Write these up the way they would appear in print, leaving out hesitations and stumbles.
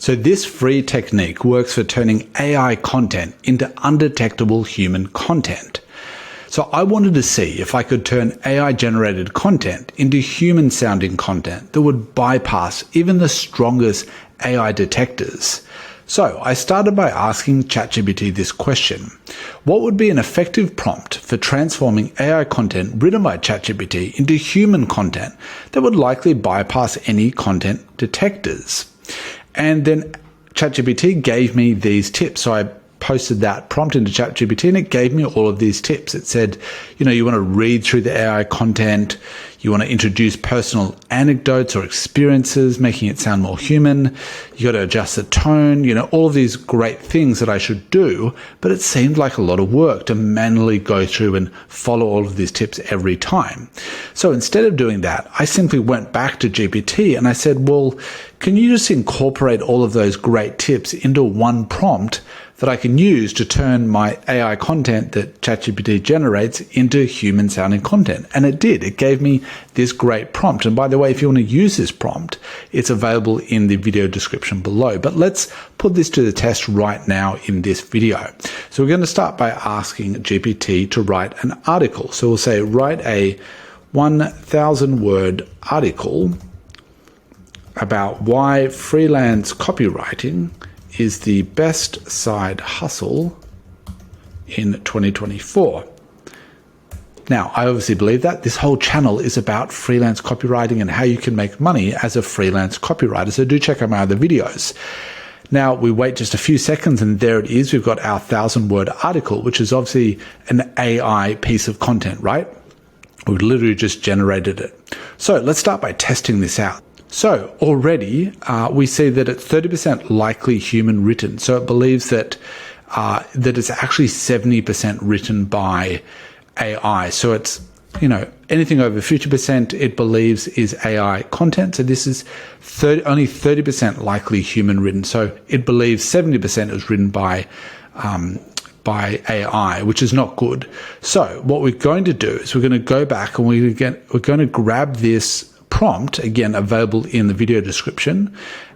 So this free technique works for turning AI content into undetectable human content. So I wanted to see if I could turn AI-generated content into human-sounding content that would bypass even the strongest AI detectors. So I started by asking ChatGPT this question: what would be an effective prompt for transforming AI content written by ChatGPT into human content that would likely bypass any content detectors? And then ChatGPT gave me these tips. So I posted that prompt into ChatGPT and it gave me all of these tips. It said, you want to read through the AI content, you want to introduce personal anecdotes or experiences, making it sound more human, you got to adjust the tone, all of these great things that I should do, but it seemed like a lot of work to manually go through and follow all of these tips every time. So instead of doing that, I simply went back to GPT and I said, well, can you just incorporate all of those great tips into one prompt that I can use to turn my AI content that ChatGPT generates into human-sounding content? And it did. It gave me this great prompt. And by the way, if you want to use this prompt, it's available in the video description below. But let's put this to the test right now in this video. So we're going to start by asking GPT to write an article. So we'll say, write a 1,000-word article about why freelance copywriting is the best side hustle in 2024. Now, I obviously believe that this whole channel is about freelance copywriting and how you can make money as a freelance copywriter. So do check out my other videos. Now, we wait just a few seconds and there it is. We've got our 1,000-word article, which is obviously an AI piece of content, right? We've literally just generated it. So let's start by testing this out. So already we see that it's 30% likely human written. So it believes that it's actually 70% written by AI. So it's, anything over 50% it believes is AI content. So this is only 30% likely human written. So it believes 70% is written by AI, which is not good. So what we're going to do is we're going to go back and we're going to grab this prompt, again available in the video description,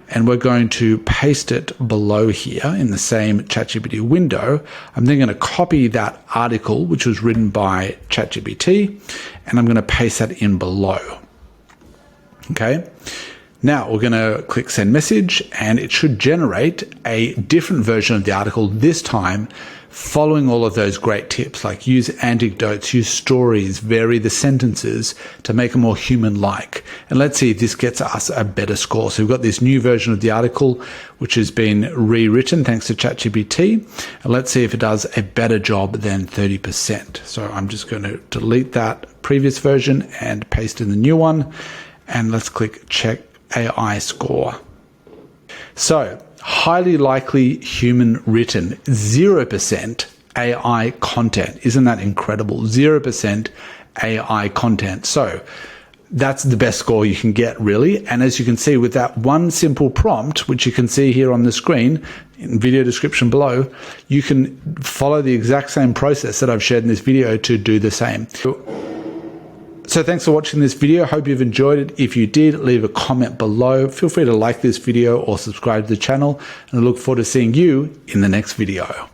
and we're going to paste it below here in the same ChatGPT window. I'm then going to copy that article, which was written by ChatGPT, and I'm going to paste that in below. Okay. Now we're going to click send message and it should generate a different version of the article, this time following all of those great tips, like use anecdotes, use stories, vary the sentences to make them more human-like. And let's see if this gets us a better score. So we've got this new version of the article, which has been rewritten thanks to ChatGPT. And let's see if it does a better job than 30%. So I'm just going to delete that previous version and paste in the new one. And let's click check AI score. So highly likely human written, 0% AI content. Isn't that incredible? 0% AI content. So that's the best score you can get, really. And as you can see with that one simple prompt, which you can see here on the screen in video description below, you can follow the exact same process that I've shared in this video to do the same. So thanks for watching this video. Hope you've enjoyed it. If you did, leave a comment below. Feel free to like this video or subscribe to the channel, and I look forward to seeing you in the next video.